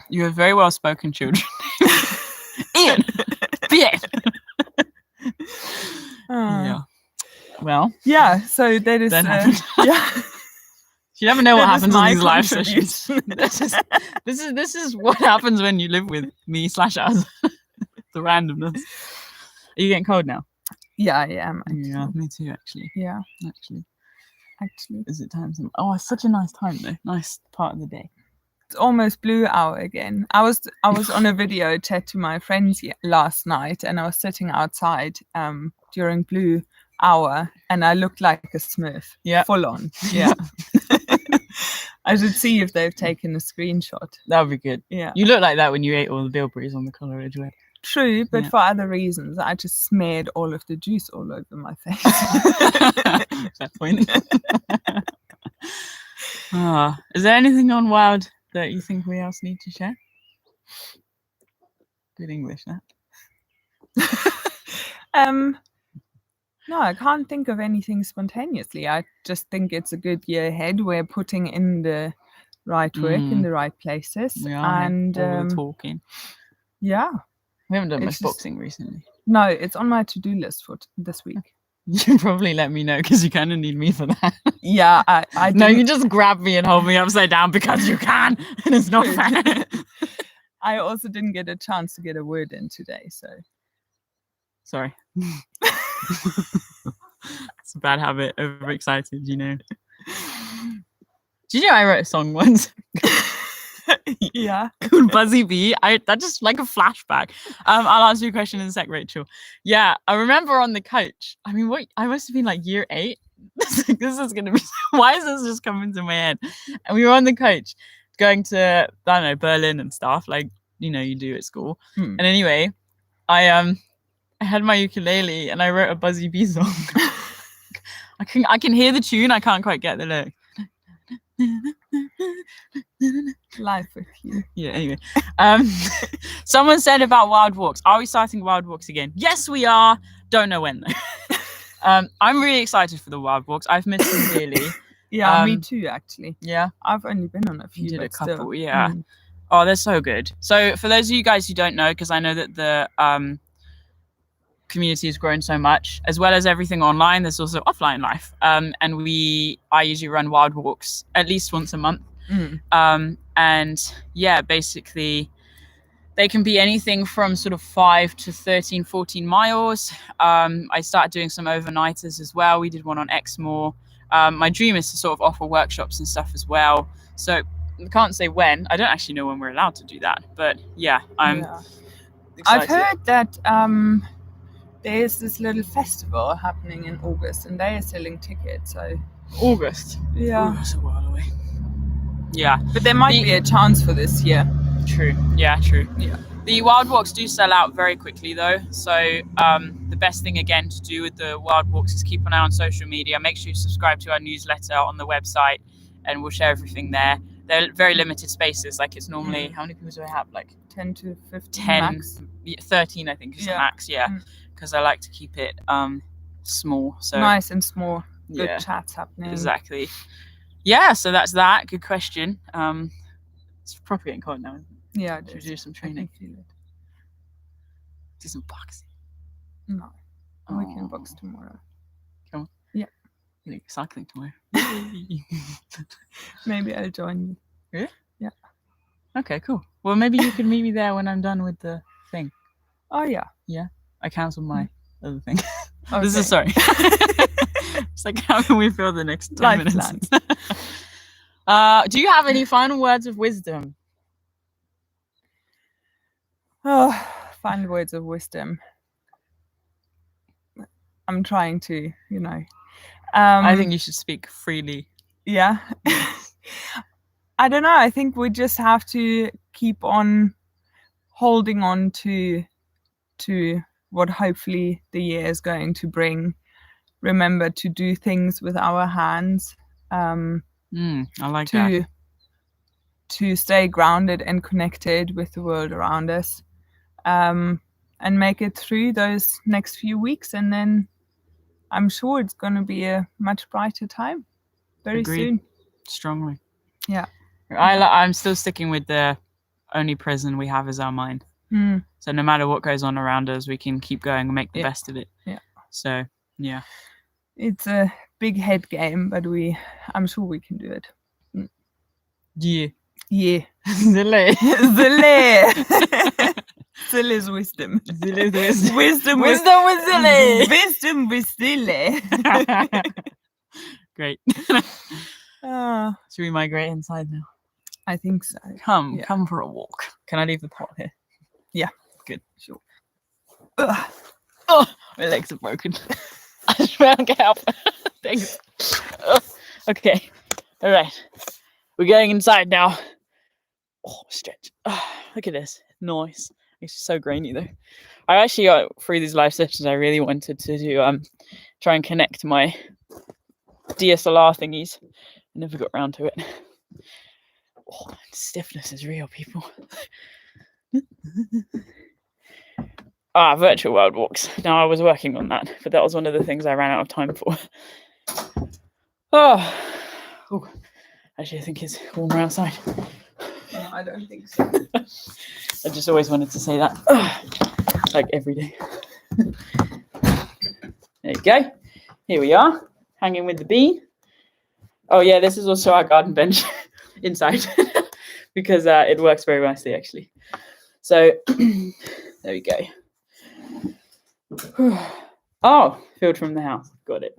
you have very well spoken children. Ian! Bien! Yeah. Well, Yeah. So that is. That happened. Yeah. you never know what That is happens on my these live sessions. contribution. This is what happens when you live with me / us. The randomness. Are you getting cold now? Yeah, I am. Actually. Yeah, me too. Actually, Yeah, actually, actually. is it time? Oh, it's such a nice time though. Nice part of the day. It's almost blue hour again. I was on a video chat to my friends last night, and I was sitting outside during blue hour, and I looked like a Smurf. Yeah. Full on. Yeah. I should see if they've taken a screenshot. That would be good. Yeah. You look like that when you ate all the bilberries on the Coleridge Way. True, but Yeah. for other reasons. I just smeared all of the juice all over my face. Fair point. Is there anything on Wild that you think we else need to share? Good English, that. No, I can't think of anything spontaneously. I just think it's a good year ahead. We're putting in the right work in the right places. We are And all the talking. yeah. We haven't done much it's just- boxing recently. No, it's on my to-do list for this week. You can probably let me know because you kind of need me for that. Yeah, I No, didn't- you just grab me and hold me upside down because you can, and it's not True. fair. I also didn't get a chance to get a word in today, so Sorry. It's a bad habit. Overexcited, you know. Did you know I wrote a song once yeah. called Buzzy Bee? That just like a flashback. I'll answer your question in a sec, Rachel. Yeah, I remember on the coach. I mean, what I must have been like year 8, this is gonna be. Why is this just coming to my head? And we were on the coach going to, I don't know, Berlin and stuff, like you do at school. And anyway, I had my ukulele and I wrote a Buzzy Bee song. I can hear the tune. I can't quite get the lyric. Life with you. Yeah. Anyway, someone said about wild walks. Are we starting wild walks again? Yes, we are. Don't know when though. I'm really excited for the wild walks. I've missed them dearly. Yeah, me too. Actually. Yeah. I've only been on a few. You did a couple. Still. Yeah. Oh, they're so good. So for those of you guys who don't know, because I know that the community has grown so much, as well as everything online, there's also offline life. And I usually run wild walks at least once a month. And yeah, basically they can be anything from sort of 5 to 13, 14 miles. I started doing some overnighters as well. We did one on Exmoor. My dream is to sort of offer workshops and stuff as well. So I can't say when. I don't actually know when we're allowed to do that, but yeah, I'm excited. I've heard that there's this little festival happening in August and they are selling tickets. So August. Yeah. Ooh, that's a while away. Yeah. But there might be a chance for this year. True. Yeah, true. Yeah. The wild walks do sell out very quickly though. So the best thing again to do with the wild walks is keep an eye on social media. Make sure you subscribe to our newsletter on the website and we'll share everything there. They're very limited spaces. Like it's normally, how many people do I have? Like 10 to 15 10, max. 13 I think is the max. Yeah. Because I like to keep it small. So nice and small. Good chats happening. Exactly. Yeah, so that's that. Good question. It's probably getting cold now. Yeah, should we do some training? I can feel it. Do some boxing. No, we can box tomorrow. Come on. Yeah. You know, cycling tomorrow. Maybe I'll join you. Really? Yeah. Okay, cool. Well, maybe you can meet me there when I'm done with the thing. Oh yeah. Yeah. I cancelled my other thing. Okay. This is sorry. It's like, how can we fill the next 10 minutes? Do you have any final words of wisdom? Oh, final words of wisdom. I'm trying to, I think you should speak freely. Yeah. I don't know. I think we just have to keep on holding on to what hopefully the year is going to bring. Remember to do things with our hands. I like that. To stay grounded and connected with the world around us, and make it through those next few weeks, and then I'm sure it's going to be a much brighter time very soon. Strongly. Yeah. I'm still sticking with the only prison we have is our mind. So no matter what goes on around us, we can keep going and make the best of it. Yeah. So yeah. It's a big head game, but I'm sure we can do it. Yeah. Yeah. Zille. Zille. Zille is wisdom. Zille is wisdom. Wisdom with Zille. Wisdom with Zille. Great. Should we migrate inside now? I think so. Come for a walk. Can I leave the pot here? Yeah. Good. Sure. Oh, my legs are broken. I just ran get help. Thanks. Okay. All right. We're going inside now. Oh, stretch. Look at this. Nice. It's so grainy though. I actually got through these live sessions. I really wanted to do try and connect my DSLR thingies. I never got around to it. Oh, stiffness is real, people. Virtual world walks. Now I was working on that, but that was one of the things I ran out of time for. Oh, actually, I think it's warmer outside. No, I don't think so. I just always wanted to say that, like every day. There you go. Here we are, hanging with the bee. Oh yeah, this is also our garden bench inside because it works very nicely actually. So there we go. Oh, filled from the house. Got it.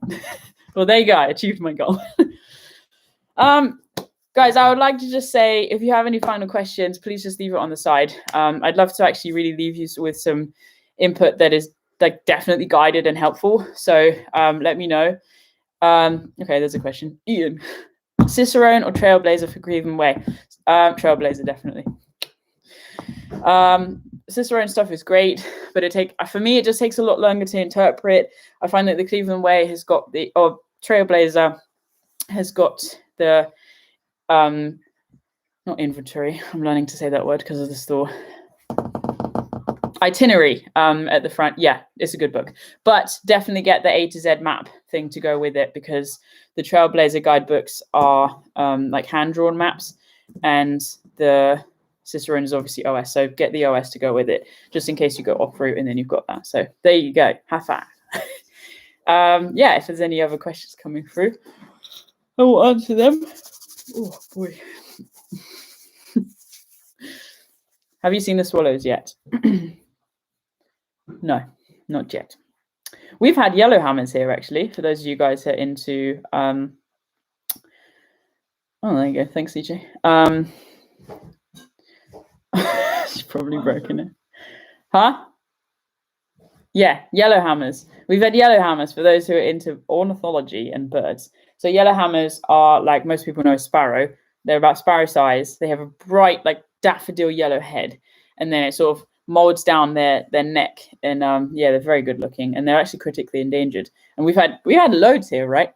Well, there you go. I achieved my goal. Guys, I would like to just say, if you have any final questions, please just leave it on the side. I'd love to actually really leave you with some input that is like definitely guided and helpful. So let me know. Okay, there's a question. Ian, Cicerone or Trailblazer for Cleveland Way? Trailblazer, definitely. Cicerone stuff is great, but for me it just takes a lot longer to interpret. I find that the Cleveland Way has got Trailblazer has got the not inventory. I'm learning to say that word because of the store. Itinerary at the front. Yeah, it's a good book, but definitely get the A to Z map thing to go with it, because the Trailblazer guidebooks are like hand-drawn maps, and the Cicerone is obviously OS, so get the OS to go with it, just in case you go off route, and then you've got that. So there you go. Have fun. Yeah, if there's any other questions coming through, I will answer them. Oh boy. Have you seen the swallows yet? No, not yet. We've had yellowhammers here, actually, for those of you guys who are into oh, there you go. Thanks, CJ. She's probably broken it. Huh? Yeah, yellowhammers. We've had yellowhammers for those who are into ornithology and birds. So yellowhammers are, like most people know, sparrow. They're about sparrow size. They have a bright, like daffodil yellow head, and then it sort of molds down their neck. And yeah, they're very good looking, and they're actually critically endangered. And we had loads here, right?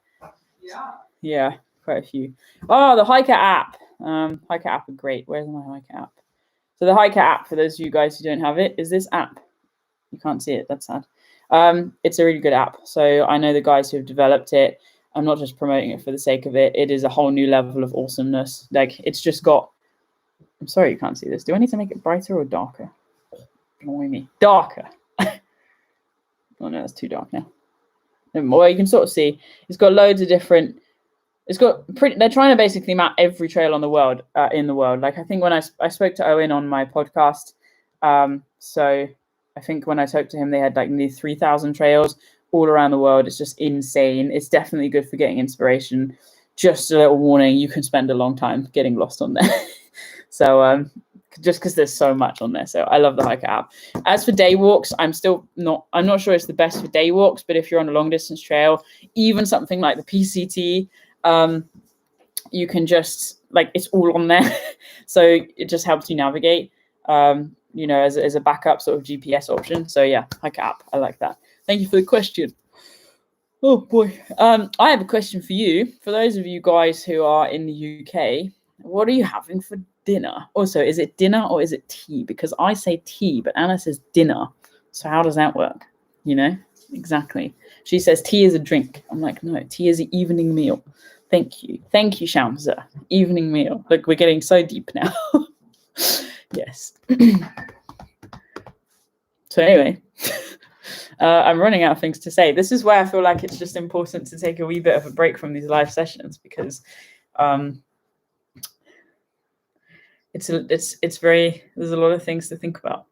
Yeah, quite a few. Oh, the Hiker app. Hiker app are great. Where's my Hiker app? So the Hiker app, for those of you guys who don't have it, is this app. You can't see it. That's sad. It's a really good app. So I know the guys who have developed it. I'm not just promoting it for the sake of it. It is a whole new level of awesomeness. Like, it's just got... I'm sorry you can't see this. Do I need to make it brighter or darker? Annoy me. Darker. Oh no, it's too dark now. Well, you can sort of see. It's got loads of different... They're trying to basically map every trail on the world, in the world. Like, I think when I spoke to Owen on my podcast, so I think when I talked to him, they had like nearly 3,000 trails all around the world. It's just insane. It's definitely good for getting inspiration. Just a little warning, you can spend a long time getting lost on there. So just because there's so much on there. So I love the Hiker app. As for day walks, I'm not sure it's the best for day walks, but if you're on a long distance trail, even something like the PCT, you can just, like, it's all on there. So it just helps you navigate, you know, as a backup sort of GPS option. So yeah, Hiker app, I like that. Thank you for the question. Oh boy. I have a question for you. For those of you guys who are in the UK, what are you having for dinner? Also, is it dinner or is it tea? Because I say tea, but Anna says dinner. So how does that work? You know, exactly. She says tea is a drink. I'm like, no, tea is an evening meal. Thank you. Thank you, Shamsa. Evening meal. Look, we're getting so deep now. Yes. So anyway, I'm running out of things to say. This is where I feel like it's just important to take a wee bit of a break from these live sessions, because it's very, there's a lot of things to think about.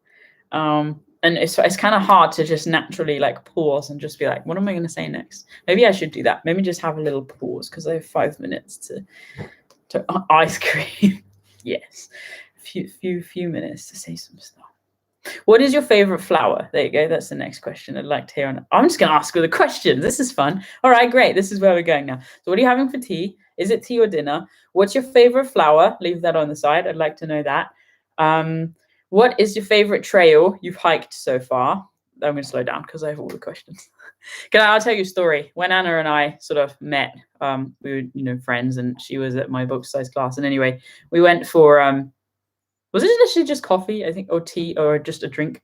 And it's kind of hard to just naturally like pause and just be like, what am I going to say next? Maybe I should do that. Maybe just have a little pause, because I have 5 minutes to ice cream. Yes, a few minutes to say some stuff. What is your favorite flower? There you go. That's the next question I'd like to hear. I'm just going to ask her the questions. This is fun. All right, great. This is where we're going now. So what are you having for tea? Is it tea or dinner? What's your favorite flower? Leave that on the side. I'd like to know that. What is your favorite trail you've hiked so far? I'm going to slow down because I have all the questions. I'll tell you a story. When Anna and I sort of met, we were, friends, and she was at my book size class. And anyway, we went for, was it actually just coffee, I think, or tea, or just a drink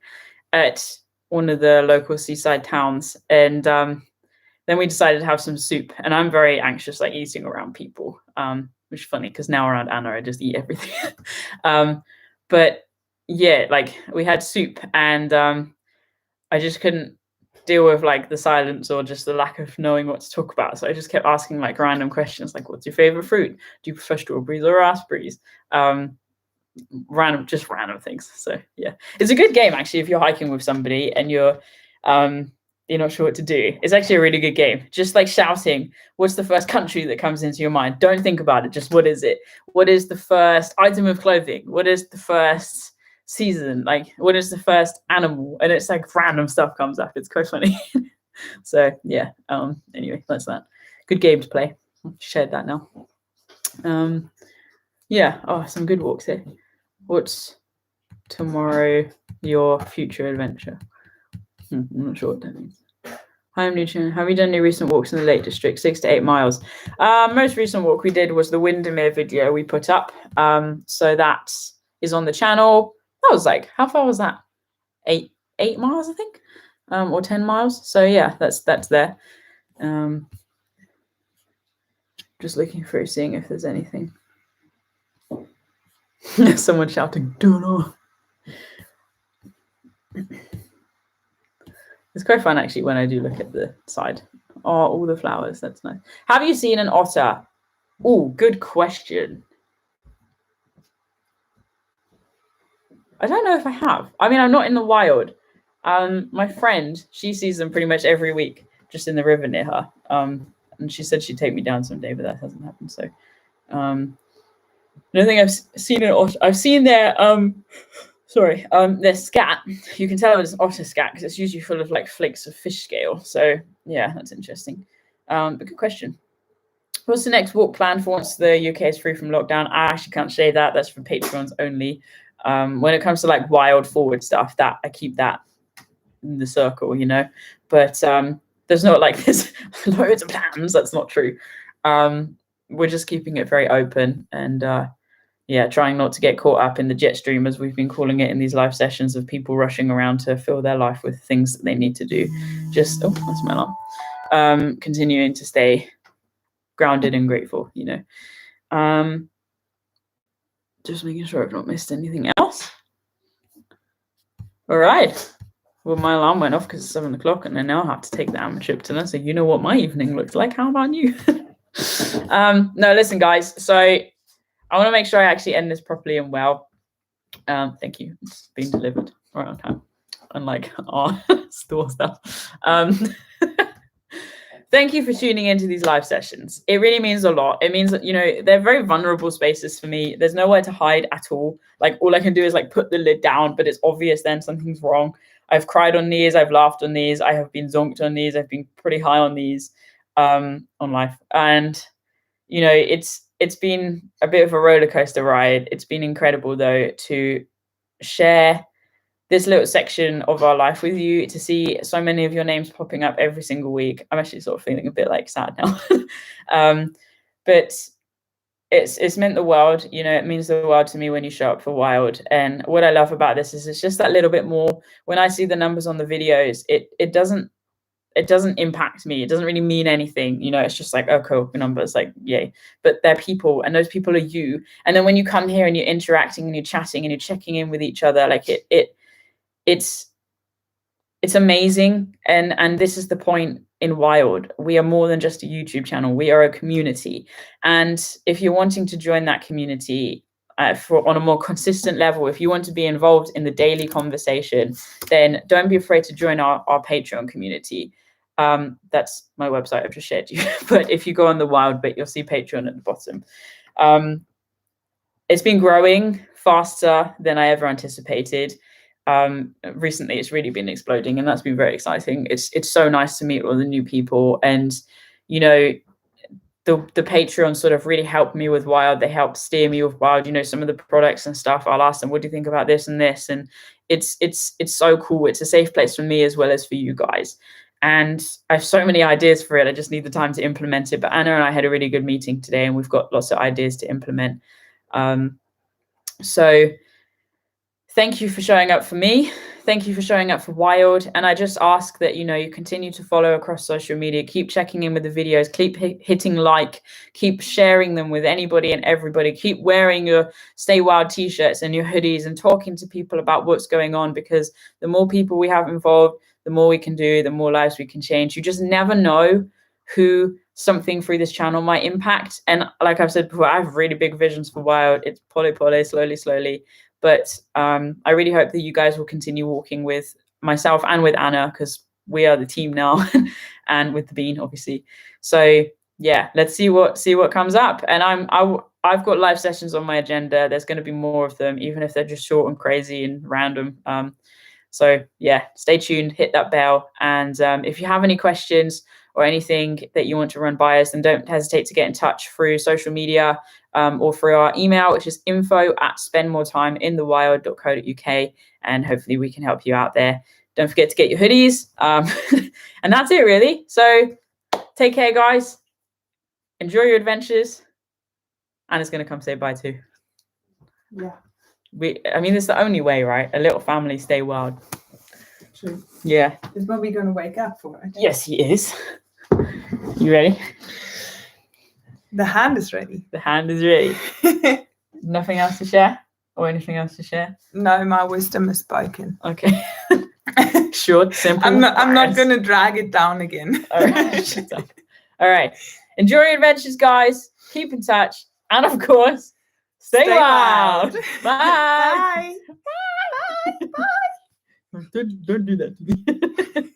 at one of the local seaside towns. And then we decided to have some soup. And I'm very anxious, like eating around people, which is funny because now around Anna, I just eat everything. But yeah, like we had soup, and I just couldn't deal with like the silence or just the lack of knowing what to talk about. So I just kept asking like random questions, like, what's your favorite fruit? Do you prefer strawberries or raspberries? Random things. So yeah, it's a good game actually if you're hiking with somebody and you're not sure what to do. It's actually a really good game. Just like shouting, what's the first country that comes into your mind? Don't think about it. Just what is it? What is the first item of clothing? What is the first season? Like, what is the first animal? And it's like random stuff comes up. It's quite funny. So yeah, anyway, that's that. good game to play. I've shared that now. Yeah, oh, some good walks here. What's tomorrow your future adventure? I'm not sure what that means. Home nutrition. Have you done any recent walks in the Lake District? 6 to 8 miles. Most recent walk we did was the Windermere video we put up. So that is on the channel. That was like, how far was that? 8 miles, I think, or 10 miles. So yeah, that's there. Just looking through, seeing if there's anything. Someone shouting, "Do not." It's quite fun actually when I do look at the side. Oh, all the flowers. That's nice. Have you seen an otter? Oh, good question. I don't know if I have. I mean, I'm not in the wild. My friend, she sees them pretty much every week, just in the river near her. And she said she'd take me down someday, but that hasn't happened. So, I don't think I've seen an otter. I've seen their their scat. You can tell it's otter scat because it's usually full of like flakes of fish scale. So yeah, that's interesting. But good question. What's the next walk plan for once the UK is free from lockdown? I actually can't say that. That's for Patreons only. When it comes to like wild forward stuff, that I keep that in the circle, you know. But there's not like there's loads of plans. That's not true. We're just keeping it very open and yeah, trying not to get caught up in the jet stream, as we've been calling it in these live sessions, of people rushing around to fill their life with things that they need to do. Just, oh, that's my alarm. Continuing to stay grounded and grateful, you know. Just making sure I've not missed anything else. All right. Well, my alarm went off because it's 7 o'clock and I now have to take the amitriptyline. So you know what my evening looks like. How about you? No, listen, guys. So I want to make sure I actually end this properly and well. Thank you. It's been delivered right on time, unlike our store stuff. Thank you for tuning into these live sessions. It really means a lot. It means that, you know, they're very vulnerable spaces for me. There's nowhere to hide at all. Like, all I can do is like put the lid down, but it's obvious then something's wrong. I've cried on these. I've laughed on these. I have been zonked on these. I've been pretty high on these on life. And, you know, it's been a bit of a roller coaster ride. It's been incredible, though, to share this little section of our life with you, to see so many of your names popping up every single week. I'm actually sort of feeling a bit like sad now. But it's meant the world, you know. It means the world to me when you show up for Wild. And what I love about this is it's just that little bit more. When I see the numbers on the videos, it doesn't impact me. It doesn't really mean anything, you know. It's just like, oh, cool, numbers, like, yay. But they're people, and those people are you. And then when you come here and you're interacting and you're chatting and you're checking in with each other, like it's amazing. And this is the point in Wild. We are more than just a YouTube channel. We are a community. And if you're wanting to join that community on a more consistent level, if you want to be involved in the daily conversation, then don't be afraid to join our Patreon community. That's my website I've just shared you. But if you go on the Wild bit, you'll see Patreon at the bottom. It's been growing faster than I ever anticipated. Recently it's really been exploding, and that's been very exciting. It's so nice to meet all the new people, and you know, the Patreon sort of really helped me with Wild. They helped steer me with Wild, you know, some of the products and stuff. I'll ask them, what do you think about this and this? And it's so cool. It's a safe place for me as well as for you guys. And I have so many ideas for it. I just need the time to implement it. But Anna and I had a really good meeting today, and we've got lots of ideas to implement. So thank you for showing up for me. Thank you for showing up for Wild. And I just ask that, you know, you continue to follow across social media, keep checking in with the videos, keep hitting like, keep sharing them with anybody and everybody, keep wearing your Stay Wild t-shirts and your hoodies and talking to people about what's going on, because the more people we have involved, the more we can do, the more lives we can change. You just never know who something through this channel might impact. And like I've said before, I have really big visions for Wild. It's pole, slowly. But I really hope that you guys will continue walking with myself and with Anna, because we are the team now, and with the Bean, obviously. So yeah, let's see what comes up. And I've got live sessions on my agenda. There's going to be more of them, even if they're just short and crazy and random. So yeah, stay tuned, hit that bell. And if you have any questions or anything that you want to run by us, then don't hesitate to get in touch through social media or through our email, which is info@spendmoretimeinthewild.co.uk, and hopefully we can help you out there. Don't forget to get your hoodies. And that's it, really. So take care, guys. Enjoy your adventures. Anna's going to come say bye too. Yeah. I mean, it's the only way, right? A little family stay wild. True. Yeah. Is Bobby going to wake up for it? Yes, he is. You ready? The hand is ready. The hand is ready. Nothing else to share? Or anything else to share? No, my wisdom is spoken. Okay. Short, simple. I'm not going to drag it down again. All right. All right. Enjoy your adventures, guys. Keep in touch. And of course, stay wild. Bye. Bye. Bye. Bye. Don't do that to me.